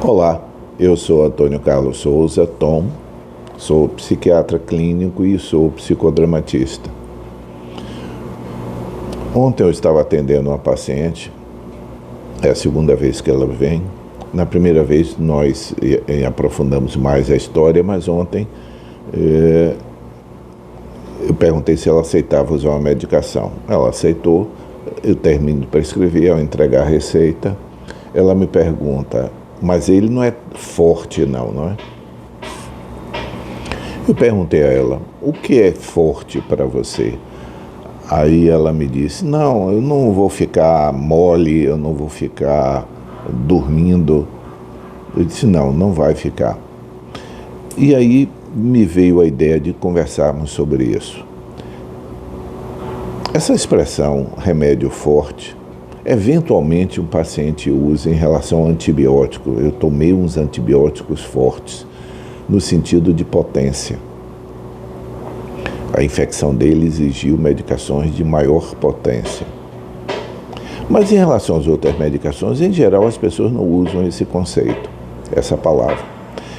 Olá, eu sou Antônio Carlos Souza, Tom, sou psiquiatra clínico e sou psicodramatista. Ontem eu estava atendendo uma paciente, é a segunda vez que ela vem. Na primeira vez nós aprofundamos mais a história, mas ontem eu perguntei se ela aceitava usar uma medicação. Ela aceitou, eu termino de prescrever, ao entregar a receita, ela me pergunta: mas ele não é forte não é? Eu perguntei a ela: o que é forte para você? Aí ela me disse: não, eu não vou ficar mole, eu não vou ficar dormindo. Eu disse: não vai ficar. E aí me veio a ideia de conversarmos sobre isso. Essa expressão remédio forte, eventualmente um paciente usa em relação ao antibiótico. Eu tomei uns antibióticos fortes, no sentido de potência. A infecção dele exigiu medicações de maior potência. Mas em relação às outras medicações, em geral as pessoas não usam esse conceito, essa palavra.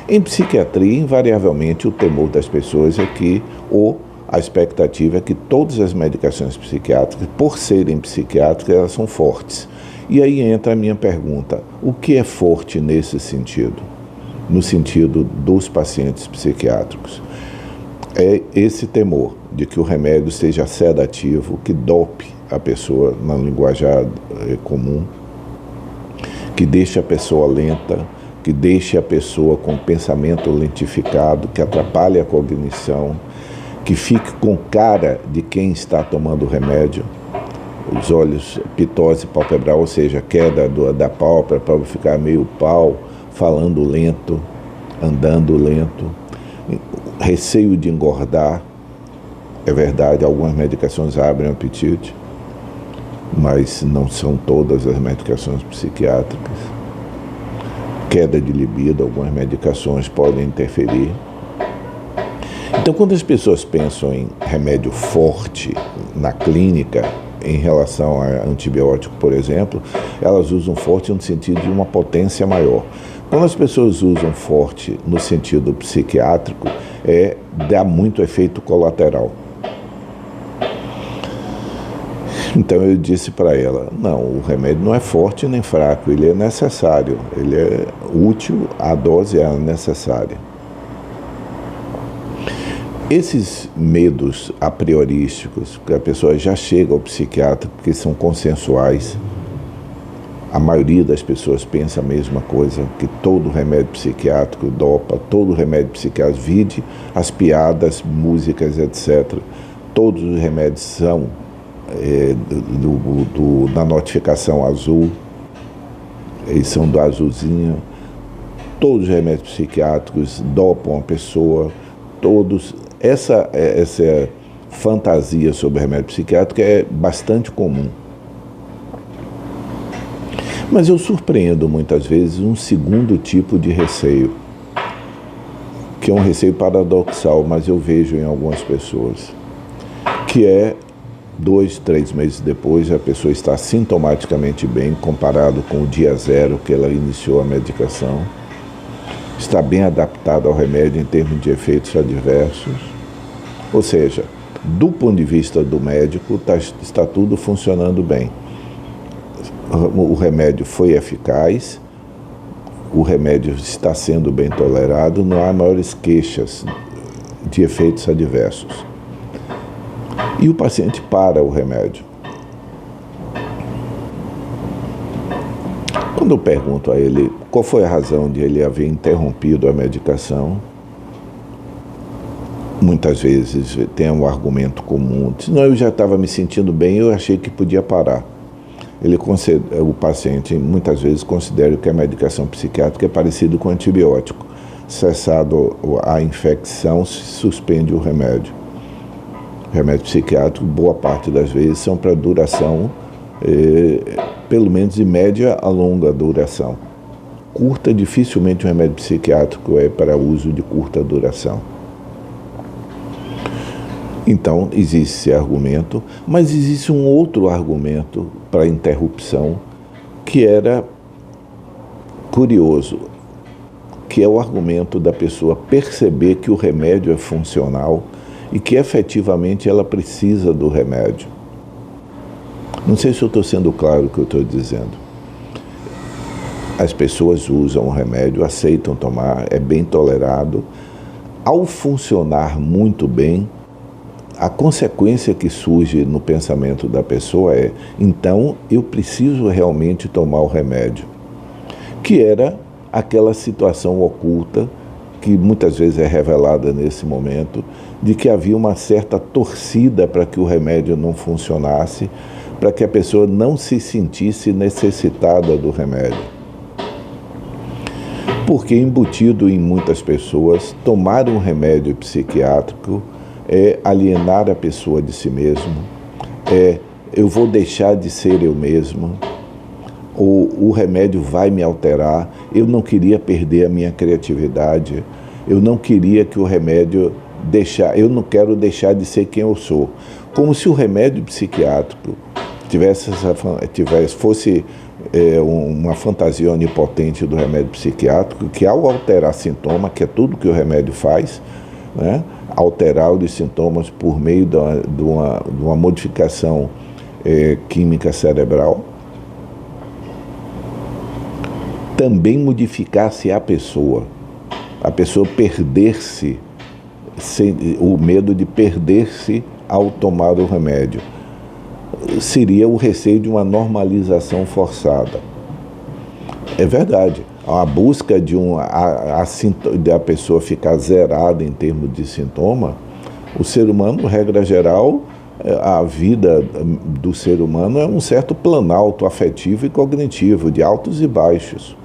Em psiquiatria, invariavelmente, o temor das pessoas é que, ou a expectativa é que todas as medicações psiquiátricas, por serem psiquiátricas, elas são fortes. E aí entra a minha pergunta: o que é forte nesse sentido? No sentido dos pacientes psiquiátricos. É esse temor de que o remédio seja sedativo, que dope a pessoa na linguajar comum, que deixe a pessoa lenta, que deixe a pessoa com pensamento lentificado, que atrapalhe a cognição, que fique com cara de quem está tomando o remédio, os olhos, pitose palpebral, ou seja, queda da pálpebra para ficar meio pau, falando lento, andando lento, receio de engordar. É verdade, algumas medicações abrem o apetite, mas não são todas as medicações psiquiátricas. Queda de libido, algumas medicações podem interferir. Então, quando as pessoas pensam em remédio forte na clínica, em relação a antibiótico, por exemplo, elas usam forte no sentido de uma potência maior. Quando as pessoas usam forte no sentido psiquiátrico, dá muito efeito colateral. Então eu disse para ela: não, o remédio não é forte nem fraco, ele é necessário, ele é útil, a dose é necessária. Esses medos a priorísticos, que a pessoa já chega ao psiquiatra porque são consensuais, a maioria das pessoas pensa a mesma coisa, que todo remédio psiquiátrico dopa, todo remédio psiquiátrico, vide as piadas, músicas, etc. Todos os remédios são da notificação azul, eles são do azulzinho. Todos os remédios psiquiátricos dopam a pessoa, todos. Essa fantasia sobre remédio psiquiátrico é bastante comum. Mas eu surpreendo muitas vezes um segundo tipo de receio, que é um receio paradoxal, mas eu vejo em algumas pessoas, que é 2, 3 meses depois a pessoa está sintomaticamente bem comparado com o dia zero que ela iniciou a medicação, está bem adaptada ao remédio em termos de efeitos adversos, ou seja, do ponto de vista do médico está tudo funcionando bem. O remédio foi eficaz, o remédio está sendo bem tolerado, não há maiores queixas de efeitos adversos. E o paciente para o remédio. Quando eu pergunto a ele qual foi a razão de ele haver interrompido a medicação, muitas vezes tem um argumento comum: não, eu já estava me sentindo bem, eu achei que podia parar. O paciente muitas vezes considera que a medicação psiquiátrica é parecida com antibiótico. Cessado a infecção, se suspende o remédio. O remédio psiquiátrico, boa parte das vezes, são para duração, pelo menos de média a longa duração. Curta, dificilmente um remédio psiquiátrico é para uso de curta duração. Então, existe esse argumento, mas existe um outro argumento para a interrupção, que era curioso. que é o argumento da pessoa perceber que o remédio é funcional e que efetivamente ela precisa do remédio. Não sei se eu estou sendo claro o que eu estou dizendo. As pessoas usam o remédio, aceitam tomar, é bem tolerado. Ao funcionar muito bem, a consequência que surge no pensamento da pessoa é: então eu preciso realmente tomar o remédio. Que era aquela situação oculta, que muitas vezes é revelada nesse momento, de que havia uma certa torcida para que o remédio não funcionasse, para que a pessoa não se sentisse necessitada do remédio. Porque embutido em muitas pessoas, tomar um remédio psiquiátrico é alienar a pessoa de si mesmo, eu vou deixar de ser eu mesmo, ou o remédio vai me alterar, eu não queria perder a minha criatividade, eu não queria que o remédio eu não quero deixar de ser quem eu sou. Como se o remédio psiquiátrico fosse uma fantasia onipotente do remédio psiquiátrico, que ao alterar sintoma, que é tudo que o remédio faz, né, alterar os sintomas por meio de uma modificação química cerebral, também modificasse a pessoa perder-se, o medo de perder-se ao tomar o remédio. Seria o receio de uma normalização forçada. É verdade, a busca de a pessoa ficar zerada em termos de sintoma, o ser humano, regra geral, a vida do ser humano é um certo planalto afetivo e cognitivo, de altos e baixos.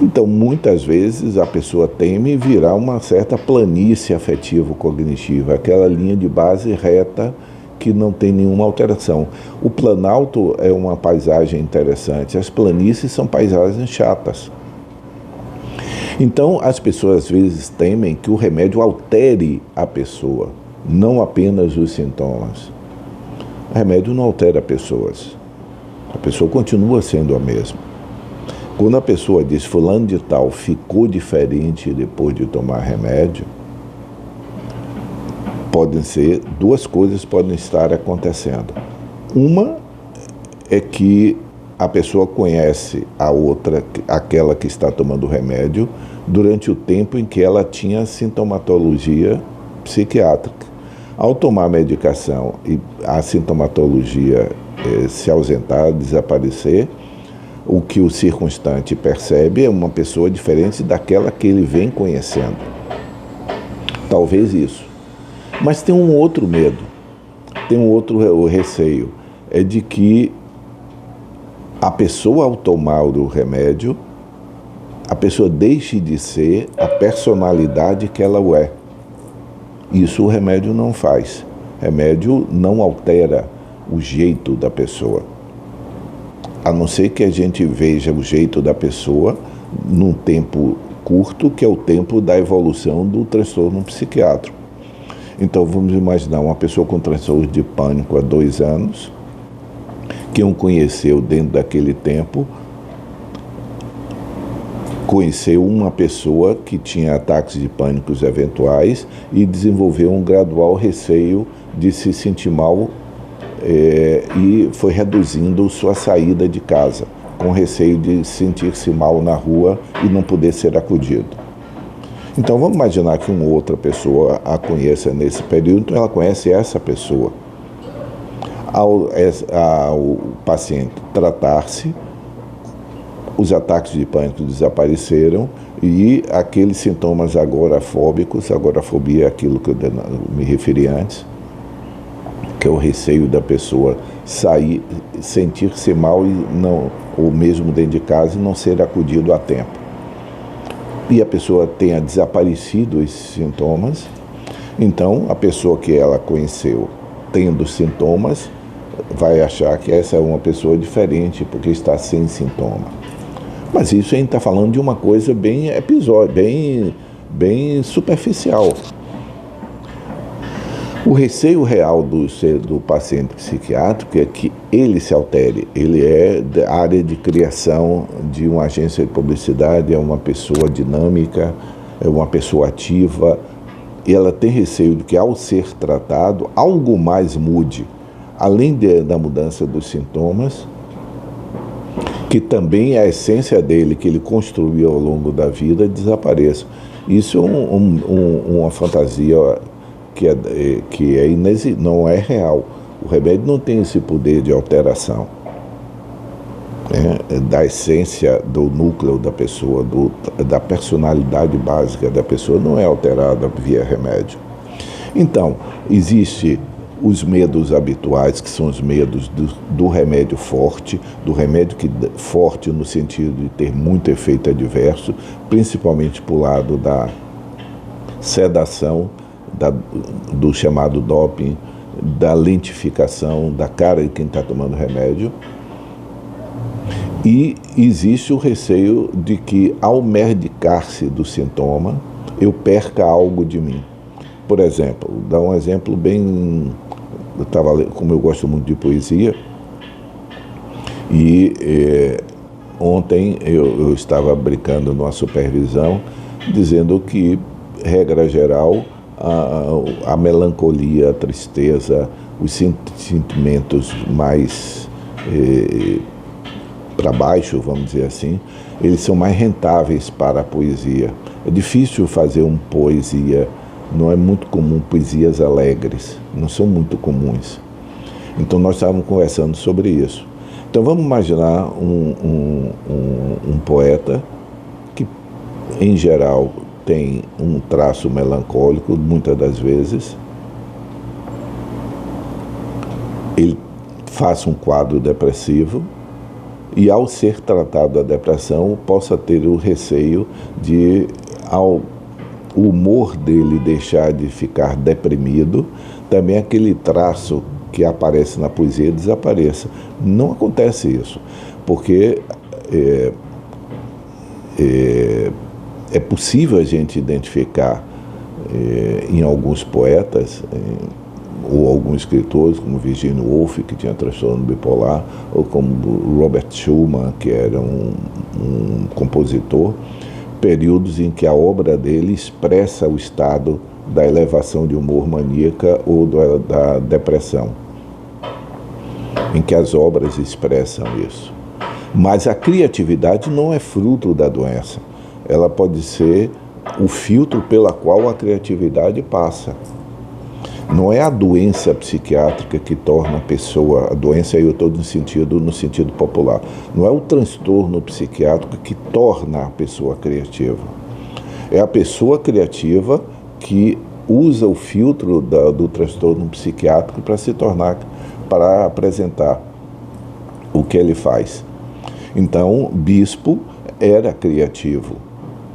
Então, muitas vezes, a pessoa teme virar uma certa planície afetivo-cognitiva, aquela linha de base reta que não tem nenhuma alteração. O planalto é uma paisagem interessante, as planícies são paisagens chatas. Então, as pessoas às vezes temem que o remédio altere a pessoa, não apenas os sintomas. O remédio não altera pessoas, a pessoa continua sendo a mesma. Quando a pessoa diz fulano de tal ficou diferente depois de tomar remédio, duas coisas podem estar acontecendo. Uma é que a pessoa conhece a outra, aquela que está tomando o remédio, durante o tempo em que ela tinha sintomatologia psiquiátrica. Ao tomar a medicação e a sintomatologia se ausentar, desaparecer, o que o circunstante percebe é uma pessoa diferente daquela que ele vem conhecendo. Talvez isso. Mas tem um outro medo, tem um outro receio, é de que a pessoa, ao tomar o remédio, a pessoa deixe de ser a personalidade que ela é. Isso o remédio não faz. O remédio não altera o jeito da pessoa. A não ser que a gente veja o jeito da pessoa num tempo curto, que é o tempo da evolução do transtorno psiquiátrico. Então, vamos imaginar uma pessoa com transtorno de pânico há 2 anos, que o conheceu dentro daquele tempo, conheceu uma pessoa que tinha ataques de pânico eventuais e desenvolveu um gradual receio de se sentir mal e foi reduzindo sua saída de casa, com receio de sentir-se mal na rua e não poder ser acudido. Então vamos imaginar que uma outra pessoa a conheça nesse período, então ela conhece essa pessoa. Ao paciente tratar-se, os ataques de pânico desapareceram e aqueles sintomas agorafóbicos, agorafobia é aquilo que eu me referi antes, que é o receio da pessoa sair, sentir-se mal ou mesmo dentro de casa e não ser acudido a tempo. E a pessoa tenha desaparecido esses sintomas, então a pessoa que ela conheceu tendo sintomas vai achar que essa é uma pessoa diferente porque está sem sintoma. Mas isso a gente está falando de uma coisa bem bem superficial. O receio real do paciente psiquiátrico é que ele se altere. Ele é da área de criação de uma agência de publicidade, é uma pessoa dinâmica, é uma pessoa ativa, e ela tem receio de que, ao ser tratado, algo mais mude, além da mudança dos sintomas, que também a essência dele, que ele construiu ao longo da vida, desapareça. Isso é uma fantasia que não é real. O remédio não tem esse poder de alteração, né, da essência do núcleo da pessoa, da personalidade básica da pessoa, não é alterada via remédio. Então, existem os medos habituais, que são os medos do remédio forte, forte no sentido de ter muito efeito adverso, principalmente para o lado da sedação, do chamado doping, da lentificação da cara de quem está tomando remédio. E existe o receio de que, ao medicar-se do sintoma, eu perca algo de mim. Por exemplo, dá um exemplo bem... como eu gosto muito de poesia, e ontem eu estava brincando numa supervisão, dizendo que, regra geral, a melancolia, a tristeza, os sentimentos mais para baixo, vamos dizer assim, eles são mais rentáveis para a poesia. É difícil fazer uma poesia, não é muito comum poesias alegres, não são muito comuns. Então nós estávamos conversando sobre isso. Então vamos imaginar um poeta que, em geral, tem um traço melancólico, muitas das vezes. Ele faça um quadro depressivo e, ao ser tratado da depressão, possa ter o receio de, ao o humor dele deixar de ficar deprimido, também aquele traço que aparece na poesia desapareça. Não acontece isso, porque é possível a gente identificar em alguns poetas, ou alguns escritores, como Virginia Woolf, que tinha transtorno bipolar, ou como Robert Schumann, que era um compositor, períodos em que a obra dele expressa o estado da elevação de humor maníaca ou da depressão, em que as obras expressam isso. Mas a criatividade não é fruto da doença. Ela pode ser o filtro pela qual a criatividade passa. Não é a doença psiquiátrica que torna a pessoa, a doença aí eu estou no sentido popular, não é o transtorno psiquiátrico que torna a pessoa criativa. É a pessoa criativa que usa o filtro do transtorno psiquiátrico para apresentar o que ele faz. Então, Bispo era criativo.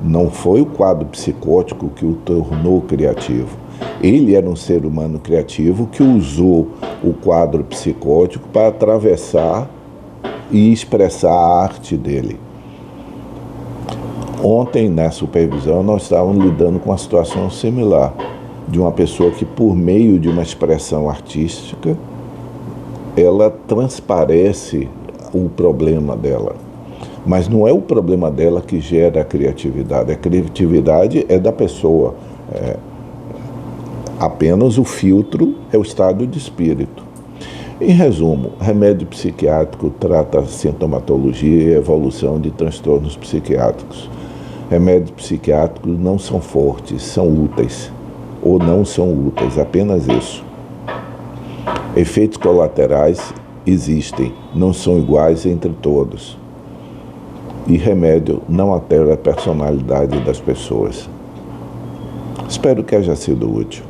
Não foi o quadro psicótico que o tornou criativo. Ele era um ser humano criativo que usou o quadro psicótico para atravessar e expressar a arte dele. Ontem, na supervisão, nós estávamos lidando com uma situação similar, de uma pessoa que, por meio de uma expressão artística, ela transparece o problema dela. Mas não é o problema dela que gera a criatividade. A criatividade é da pessoa. Apenas o filtro é o estado de espírito. Em resumo, remédio psiquiátrico trata a sintomatologia e a evolução de transtornos psiquiátricos. Remédios psiquiátricos não são fortes, são úteis. Ou não são úteis, apenas isso. Efeitos colaterais existem, não são iguais entre todos. E remédio não altera a personalidade das pessoas. Espero que haja sido útil.